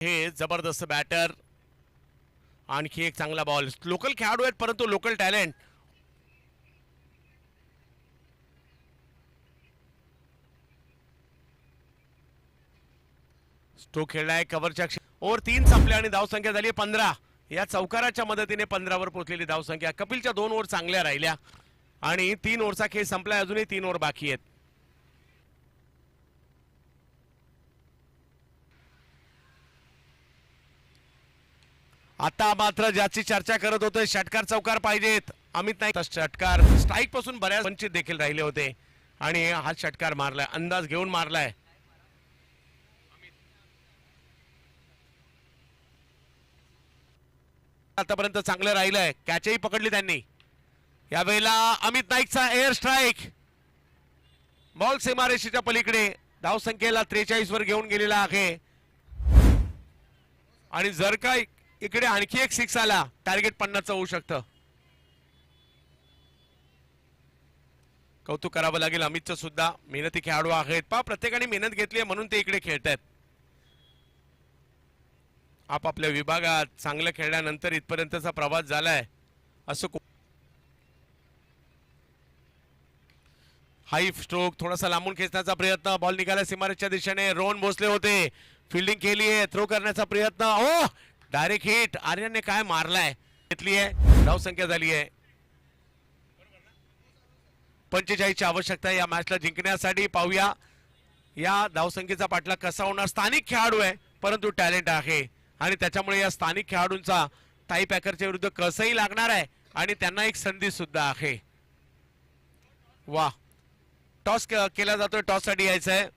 हे जबरदस्त बॅटर, आणखी एक चांगला बॉल. लोकल खेळाडू आहेत परंतु लोकल टॅलेंट. स्ट्रोक खेळलाय कव्हरच्या ओव्हर 3 संपले आणि धावसंख्या झाली 15. या चौकाराच्या मदतीने 15 वर पोहोचलेली धावसंख्या. कपिलच्या 2 ओव्हर चांगल्या राहिल्या आणि 3 ओव्हरचा खेळ संपलाय. अजूनही 3 ओव्हर बाकी आहेत. आता मात्र ज्याची चर्चा करत होते षटकार चौकार पाहिजेत. अमित नाईक षटकार स्ट्राईक पासून बऱ्याच वंचित देखील राहिले होते आणि हा षटकार मारलाय, अंदाज घेऊन मारलाय. आतापर्यंत चांगलं राहिलंय. कॅचही पकडली त्यांनी. यावेळेला अमित नाईकचा एअर स्ट्राईक, बॉल सीमारेषेच्या पलीकडे. धावसंख्येला 43 वर घेऊन गेलेला आहे आणि जर का इकडे आणखी एक 6 आला टार्गेट 50 होऊ शकतं. कौतुक करावं लागेल अमितचं सुद्धा. मेहनती खेळाडू आहेत पा, प्रत्येकाने मेहनत घेतली म्हणून ते इकडे खेळतात. आपापल्या विभागात चांगलं खेळल्यानंतर इथपर्यंतचा प्रवास झालाय. असं हाई स्ट्रोक थोडासा लांबून खेचण्याचा प्रयत्न. बॉल निघाला सीमारेषच्या दिशेने. रोहन भोसले होते, फिल्डिंग केली आहे, थ्रो करण्याचा प्रयत्न. ओ डायरेक्ट हिट. आर्यनने काय मारलाय. घेतली आहे. धावसंख्या झाली आहे 45 ची आवश्यकता आहे या मॅचला जिंकण्यासाठी. पाहूया या धावसंख्येचा पाठलाग कसा होणार. स्थानिक खेळाडू आहे परंतु टॅलेंट आहे आणि त्याच्यामुळे या स्थानिक खेळाडूंचा टाई पॅकरच्या विरुद्ध कसंही लागणार आहे आणि त्यांना एक संधी सुद्धा आहे. वा, टॉस केला जातोय. टॉस साठी यायचंय.